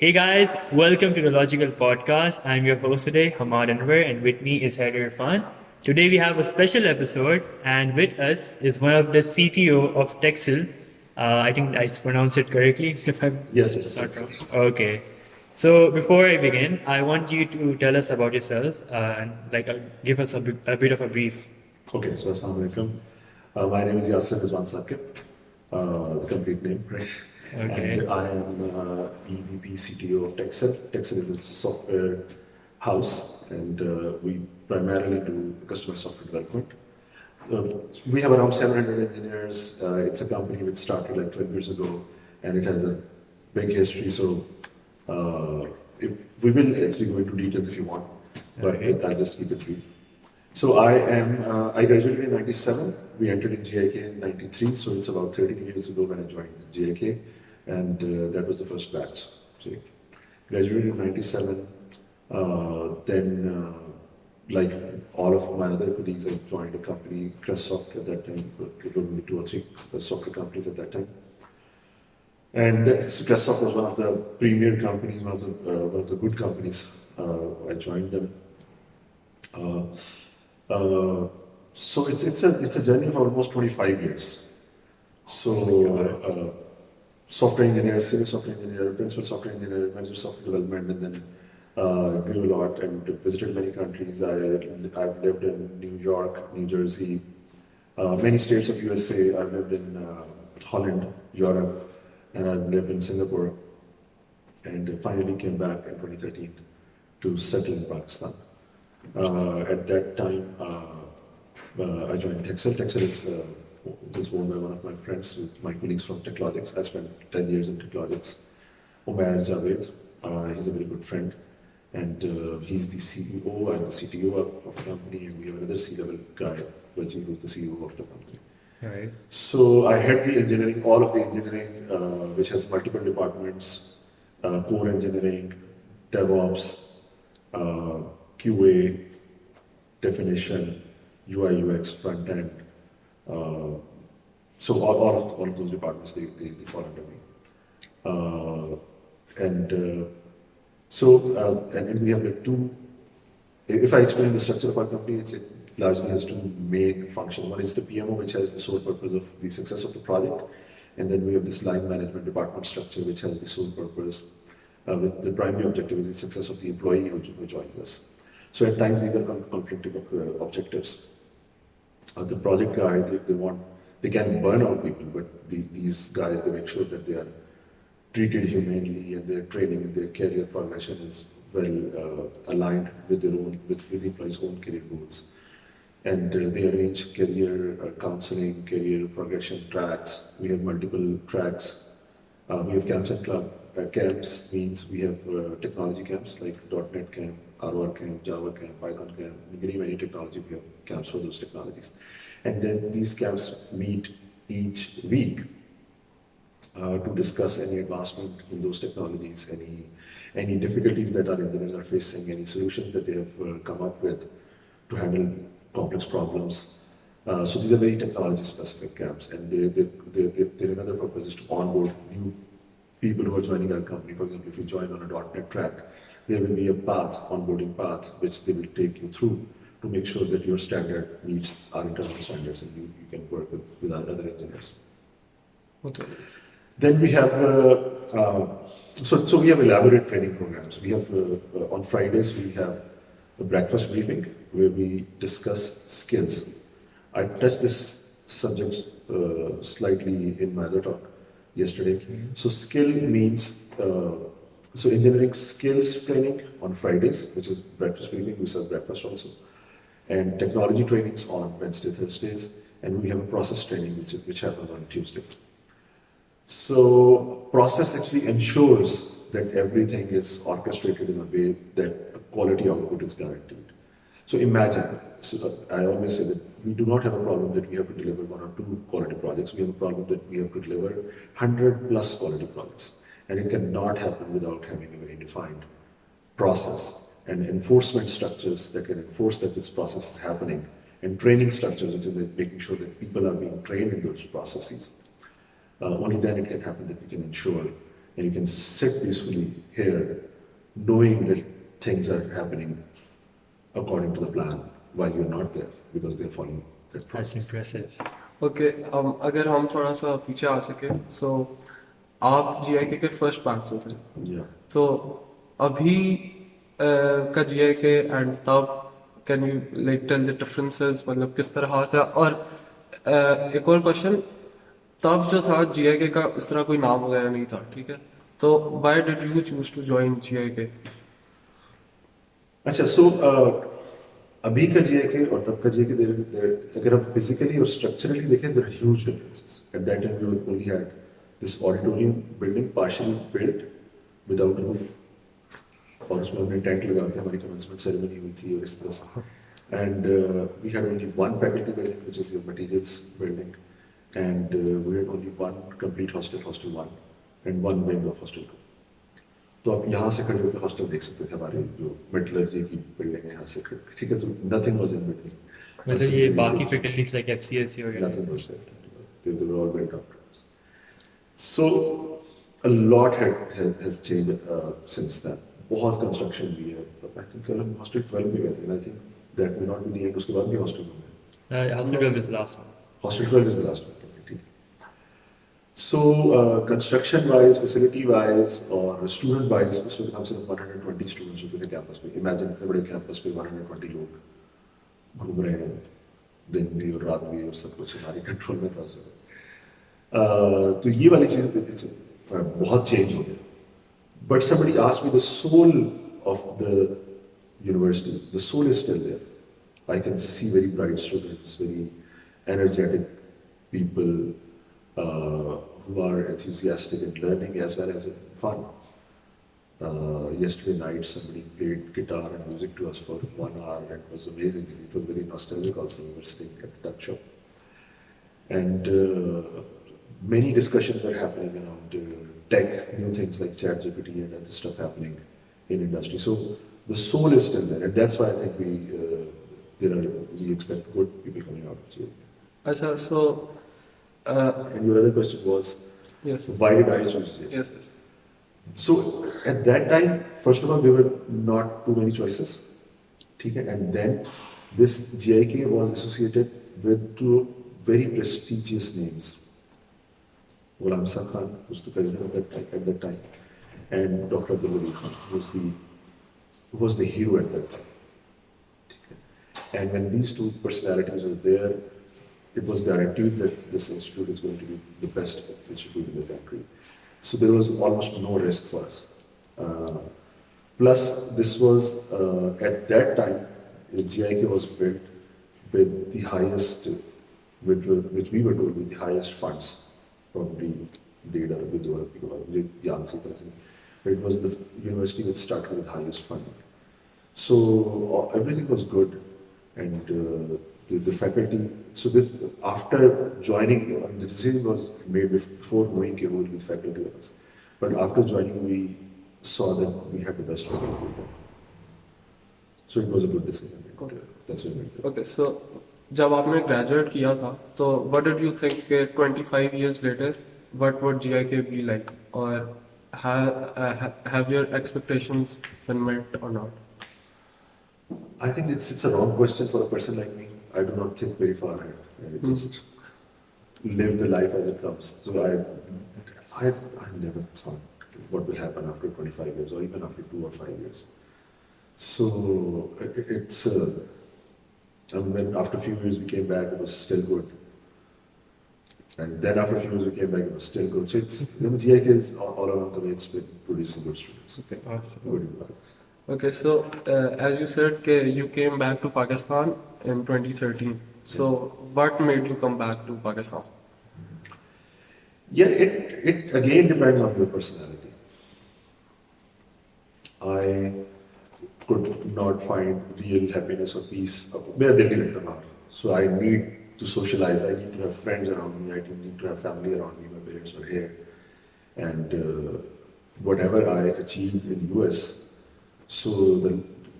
Hey guys, welcome to the Logical Podcast. I'm your host today, Hamad Anwar, and with me is Yasir Irfan. Today we have a special episode, and with us is one of the CTO of Tkxel. I think I pronounced it correctly, if I'm Yes, yes, not yes, wrong. yes. Okay. So before I begin, I want you to tell us about yourself and give us a bit of a brief. Okay, so Assalamu alaikum. My name is Yasir Rizwan Saqib, the complete name, right? Okay. And I am EVP CTO of Tkxel. Tkxel is a software house, and we primarily do customer software development. We have around 700 engineers. It's a company which started like 12 years ago, and it has a big history. So if, we will actually go into details if you want, but Okay. I'll just keep it brief. So I graduated in 97. We entered in GIK in 93, so it's about 13 years ago when I joined GIK, and that was the first batch. So graduated in 97, like all of my other colleagues, I joined a company, Crestsoft at that time, it was only two or three software companies at that time. And Crestsoft was one of the premier companies, one of the good companies. I joined them. Uh, so it's a journey of almost 25 years. So software engineer, civil software engineer, principal software engineer, manager software development, and then grew a lot and visited many countries. I've lived in New York, New Jersey, many states of USA. I've lived in Holland, Europe, and I've lived in Singapore, and finally came back in 2013 to settle in Pakistan. At that time, I joined Tkxel. Tkxel is owned by one of my friends, with my colleagues from Technologics. I spent 10 years in Technologics. Umair Javed, he's a very good friend, and he's the CEO and the CTO of the company, and we have another C-level guy, Rajiv, who's the CEO of the company. All right. So I head the engineering, all of the engineering, which has multiple departments, core engineering, DevOps, QA, definition, UI, UX, front end. Uh, so all of those departments, they fall under me. And and we have like two, if I explain the structure of our company, it largely has two main functions. One is the PMO, which has the sole purpose of the success of the project. And then we have this line management department structure, which has the sole purpose, with the primary objective is the success of the employee who joins us. So at times these are conflicting objectives. The project guy, they can burn out people, but these guys, they make sure that they are treated humanely and their training and their career progression is well aligned with with the employees' own career goals. And they arrange career counseling, career progression tracks. We have multiple tracks. We have camps and club. Camps means we have technology camps like .NET camp, ROR camp, Java camp, Python camp, many technology. We have camps for those technologies. And then these camps meet each week to discuss any advancement in those technologies, any difficulties that our engineers are facing, any solutions that they have come up with to handle complex problems. So these are very technology specific camps, and their another purpose is to onboard new people who are joining our company. For example, if you join on a .NET track, there will be a onboarding path, which they will take you through to make sure that your standard meets our internal standards and you can work with our other engineers. Okay. Then we have, so we have elaborate training programs. We have, on Fridays, we have a breakfast briefing where we discuss skills. I touched this subject slightly in my other talk yesterday. Mm-hmm. So skill means, so engineering skills training on Fridays, which is breakfast briefing, we serve breakfast also. And technology trainings on Wednesday, Thursdays, and we have a process training which happens on Tuesdays. So process actually ensures that everything is orchestrated in a way that quality output is guaranteed. So imagine, so I always say that we do not have a problem that we have to deliver one or two quality projects. We have a problem that we have to deliver 100 plus quality projects. And it cannot happen without having a very defined process and enforcement structures that can enforce that this process is happening, and training structures which are making sure that people are being trained in those processes. Only then it can happen that we can ensure and you can sit peacefully here, knowing that things are happening according to the plan while you're not there because they're following that That's process. impressive. Okay अगर हम थोड़ा सा पीछे आ सके सो आप जीआईके के first batch से थे Yeah. तो अभी का जीआईके एंड तब can you like tell the differences मतलब किस तरह था और एक और क्वेश्चन तब जो था जीआईके का इस तरह कोई नाम वगैरह नहीं था ठीक है तो why did you choose to join GIK अच्छा सो अभी का जीआईके और तब का जीआईके अगर आप फिजिकली और स्ट्रक्चरली देखें there are huge differences at that time we only had this auditorium building partially built without roof और उसमें हमने टेंट लगा के हमारी कमेंसमेंट सेरेमनी हुई थी और इस तरह से and we had only one faculty building which is your materials building and we had only one complete hostel 1 and one wing of hostel 2 तो आप यहाँ से खड़े होकर हॉस्टल देख सकते थे हमारे जो मेटलर्जी की बिल्डिंग है यहाँ से ठीक है तो नथिंग वाज इन बिटवीन मतलब ये बाकी फैकल्टीज लाइक एफसीएससी वगैरह nothing was there they were all built afterwards so a lot has changed since then बहुत कंस्ट्रक्शन भी है आई थिंक कल हम हॉस्टल 12 में गए थे I think that may not be the end उसके बाद भी हॉस्टल में hostel is last one hostel 12 is the last one ठीक So construction wise, facility wise और student wise उसमें हम सिर्फ 120 students होते थे कैंपस पे imagine इतने बड़े कैंपस पे 120 लोग घूम रहे हैं दिन भी और रात भी और सब कुछ हमारे कंट्रोल में था उस वक्त तो ये वाली चीज़ बहुत चेंज हो गया but somebody asked me the soul of the university the soul is still there I can see very bright students very energetic people who are enthusiastic in learning as well as in fun. Yesterday night, somebody played guitar and music to us for 1 hour, and it was amazing. It was very nostalgic also. We were sitting at the duck shop. And many discussions were happening around tech, new things like ChatGPT and other stuff happening in industry. So the soul is still there, and that's why I think we expect good people coming out of jail. अच्छा so and your other question was, yes why did I choose jail? yes yes So at that time, first of all, there were not too many choices. Okay? And then this GIK was associated with two very prestigious names. Ghulam Khan, who was the president at that time, and Dr. Abdul Khan, who was the hero at that time. Okay? And when these two personalities were there, it was guaranteed that this institute is going to be the best institute in the country. So there was almost no risk for us. Plus, this was, at that time, GIK was built with the highest, which we were told with the highest funds, probably data with Yasir Rizwan. It was the university which started with highest funding. So everything was good, and the faculty, so this, after joining, the decision was made before knowing who would be the faculty of us. But after joining, we saw that we had the best faculty there. So it was a good decision. That's what we did. okay so जब आपने graduate किया था तो what did you think कि 25 years later what would GIK be like or have your expectations been met or not? I think it's a wrong question for a person like me. I do not think very far ahead. I just live the life as it comes. So I never thought what will happen after 25 years or even after 2 or 5 years. So it's when after a few years we came back, it was still good. And then after a few years we came back, it was still good. So it's GIK is all along the way, it's been producing good students. Okay. Awesome. Good and bad. Okay, so as you said, you came back to Pakistan in 2013. So what made you come back to Pakistan? Yeah, it again depends on your personality. I could not find real happiness or peace. So I need to socialize. I need to have friends around me. I need to have family around me. My parents were here, and whatever I achieved in US. So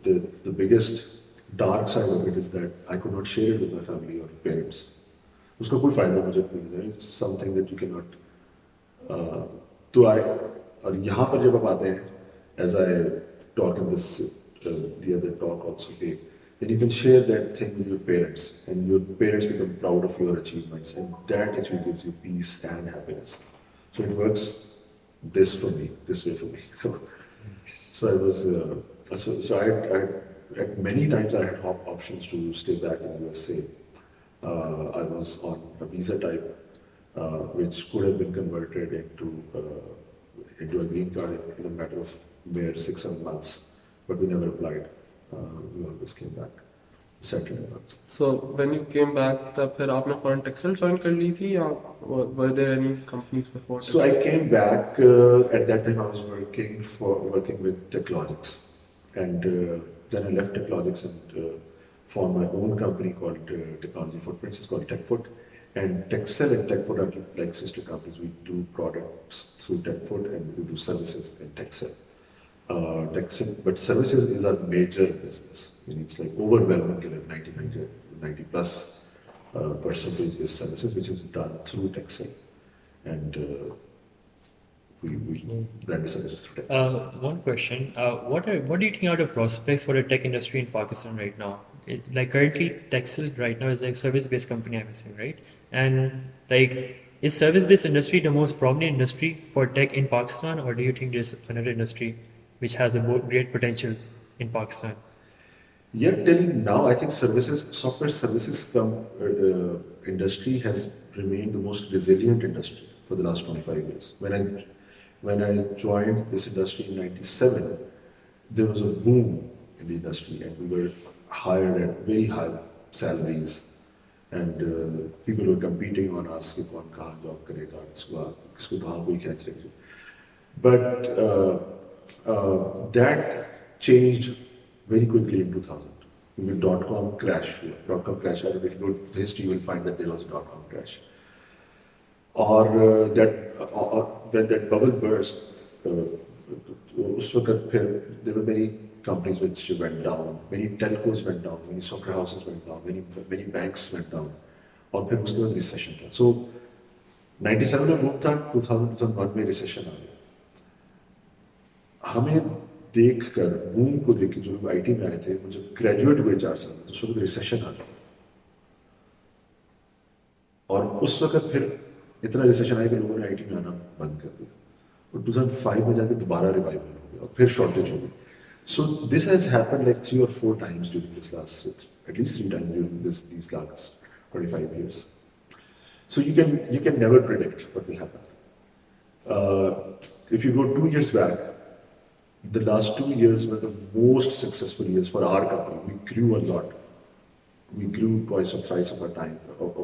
the biggest dark side of it is that I could not share it with my family or parents. उसका कोई फायदा मुझे नहीं है. It's something that you cannot. तो और यहाँ पर जब आप आते हैं, as I talk in this the other talk also, okay, then you can share that thing with your parents, and your parents become proud of your achievements, and that actually gives you peace and happiness. So it works this way for me. So I was I at many times I had options to stay back in USA. I was on a visa type which could have been converted into a green card in a matter of mere 6-7 months, but we never applied. We always came back, settled in Pakistan. So when you came back, तब फिर आपने फौरन टेक्सel join कर ली थी या were there any companies before So I Tkxel? came back. At that time, I was working with Tklogics, and then I left Tklogics and formed my own company called Technology Footprints. It's called TechFoot, and Tkxel and TechFoot are like sister companies. We do products through TechFoot, and we do services in Tkxel. Tkxel, but services is our major business. It's like overwhelmingly like 90 plus percentage is services, which is done through Tkxel. And we render services through Tkxel. One question: what do you think are the prospects for the tech industry in Pakistan right now? Like currently, Tkxel right now is like service-based company, I'm assuming, right? And like, is service-based industry the most prominent industry for tech in Pakistan, or do you think there's another industry which has a great potential in Pakistan? Yeah, till now, I think software services industry has remained the most resilient industry for the last 25 years. When I joined this industry in '97, there was a boom in the industry, and we were hired at very high salaries, and people were competing on us कि कौन कहाँ job करेगा, किसको कहाँ कोई catch रखेगा. But that changed very quickly in 2000. When dot-com crash, I don't know if you go to the history, you will find that there was a dot-com crash. Or when that bubble burst, उस वक्त फिर there were many companies which went down, many telcos went down, many software houses went down, many banks went down, और फिर उसके बाद recession था. So 97 में boom था, 2001 में recession आ गया. हमें देखकर बूम को देख के जो लोग आईटी में आए थे, मुझे ग्रेजुएट हुए 4 साल तो उस वक्त रिसेशन आ गया, और उस वक्त फिर इतना रिसेशन आया कि लोगों ने आईटी में आना बंद कर दिया, और 2005 में जाके दोबारा रिवाइवल हो गया और फिर शॉर्टेज हो गई. So this has happened like 3 or 4 times during this last, at least 3 times during these last 25 years. So you can never predict what will happen. If you go 2 years back, the last 2 years were the most successful years for our company. We grew a lot. We grew twice or thrice of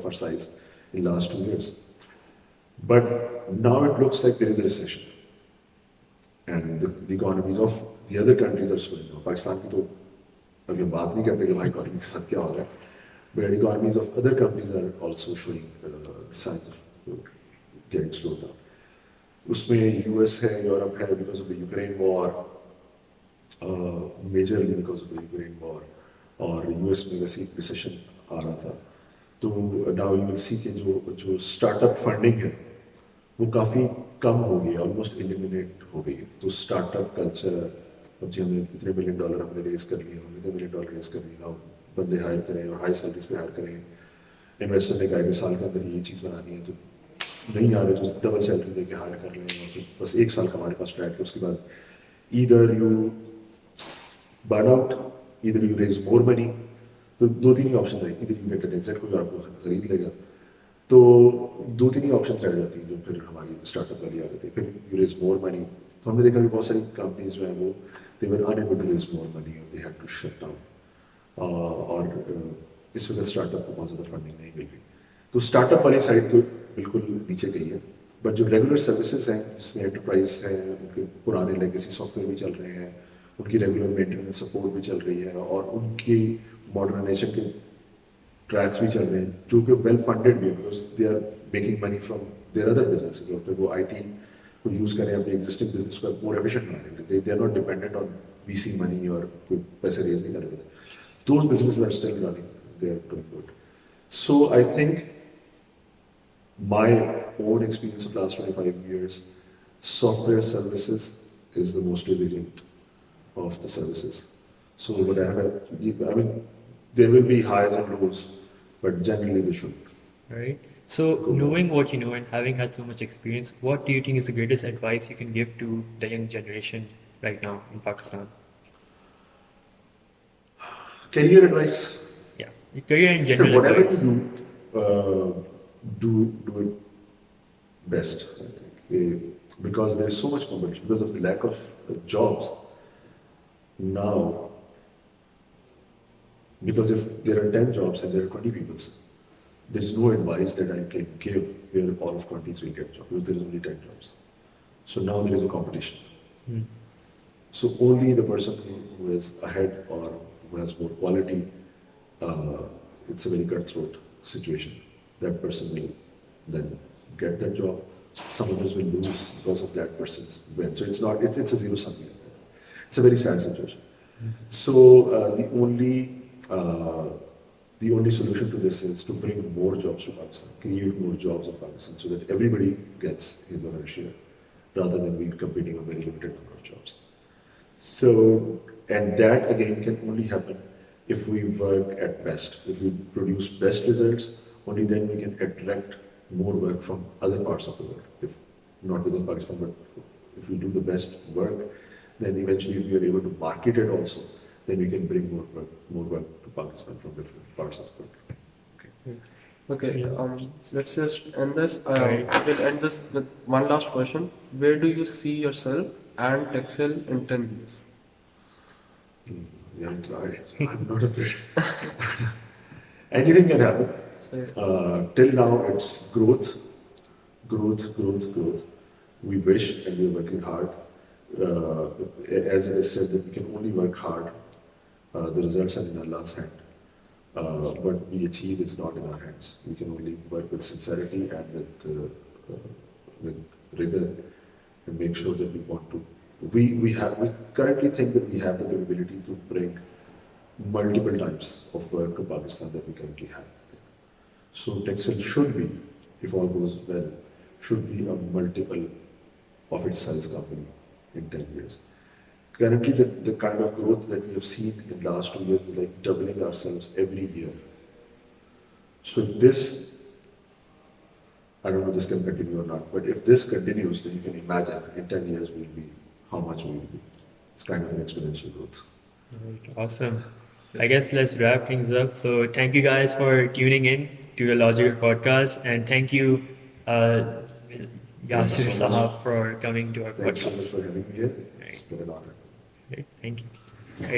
our size in the last 2 years. But now it looks like there is a recession. And the economies of the other countries are slowing down. Pakistan की तो अभी हम बात नहीं करते कि हमारी economy के साथ क्या हो रहा है. But economies of other countries are also showing signs of getting slowed down. उसमें यूएस है, यूरोप है, because of the Ukraine war, majorly because of the Ukraine war, और यूएस में वैसे एक रिसेशन आ रहा था. तो now you will see कि जो स्टार्टअप फंडिंग है वो काफ़ी कम हो गई है, ऑलमोस्ट एलिमिनेट हो गई है. तो स्टार्टअप कल्चर, अब जी हमने इतने $1 billion हमने रेज कर लिए, हमने $1 million रेज कर लिए, now बंदे हायर करें और हाई सैलरीज पे हायर करें. इन्वेस्टर ने कहा कि साल के अंदर ये चीज़ बनानी है, तो नहीं आ रहे तो डबल सैलरी दे के हायर कर लें, और फिर बस 1 साल का हमारे पास ट्रैक है. उसके बाद either you burn out, either you raise more money. तो 2-3 ही ऑप्शन है, either you get an exit, कोई आपको खरीद लेगा. तो 2-3 ही ऑप्शन रह जाती हैं जो फिर हमारी स्टार्टअप वाली आ जाती है. फिर यू रेज मोर मनी. तो हमने देखा कि बहुत सारी कंपनीज जो हैं वो they were unable to raise more money और they had to shut down. और इस वजह स्टार्टअप को बहुत ज़्यादा फंडिंग नहीं मिल रही. तो स्टार्टअप वाली साइड तो बिल्कुल नीचे गई है. बट जो रेगुलर सर्विसेज हैं जिसमें एंटरप्राइज हैं, उनके पुराने लेगेसी सॉफ्टवेयर भी चल रहे हैं, उनकी रेगुलर मेंटेनेंस सपोर्ट भी चल रही है, और उनकी मॉडर्नाइजेशन के ट्रैक्स भी चल रहे हैं जो कि वेल फंडेड भी है, because they are making money from their other business. फिर वो आईटी को यूज़ करें अपने एग्जिस्टिंग बिजनेस को मोर एफिशिएंट बनाने के लिए. They are not dependent on VC money और कोई पैसे रेज नहीं कर रहे. Those business are still running, they are doing good. So I think my own experience of last 25 years software services is the most resilient of the services. So what I mean, there will be highs and lows, but generally they should. Right. So knowing what you know and having had so much experience, what do you think is the greatest advice you can give to the young generation right now in Pakistan? Career advice. Yeah, your career in So general whatever advice. you do, do it best. I think because there is so much competition because of the lack of jobs now. Because if there are 10 jobs and there are 20 people, there is no advice that I can give where all of 20 will get jobs because there is only 10 jobs. So now there is a competition. Mm. So only the person who is ahead or who has more quality, it's a very cutthroat situation. That person will then get that job. Some others will lose because of that person's win. So it's a zero sum game. It's a very sad situation. So the only solution to this is to bring more jobs to Pakistan, create more jobs in Pakistan so that everybody gets his or her share rather than we competing on very limited number of jobs. So, and that again can only happen if we work at best. If we produce best results, only then we can attract more work from other parts of the world. If not within Pakistan, but if we do the best work, then eventually if we are able to market it also, then we can bring more work to Pakistan from different parts of the world. Okay, Yeah. let's just end this. Right. We'll end this with one last question. Where do you see yourself and Tkxel in 10 years? Yeah, I'm not afraid. Anything can happen. Till now, it's growth. We wish and we're working hard. As it is said that we can only work hard. The results are in Allah's hand. What we achieve is not in our hands. We can only work with sincerity and with rigor and make sure that we want to. We currently think that we have the capability to bring multiple types of work to Pakistan that we currently have. So Tkxel should be, if all goes well, should be a multiple of its size company in 10 years. Currently, the kind of growth that we have seen in the last 2 years is like doubling ourselves every year. So if this, I don't know if this can continue or not, but if this continues, then you can imagine in 10 years we'll be, how much we will be. It's kind of an exponential growth. Right. Awesome. I guess let's wrap things up. So thank you guys for tuning in to the Logical podcast, and thank you, Yasir so much. Saqib, for coming to our Thanks so podcast. much for having me here. Right. It's been an honor. Right. Thank you. Right.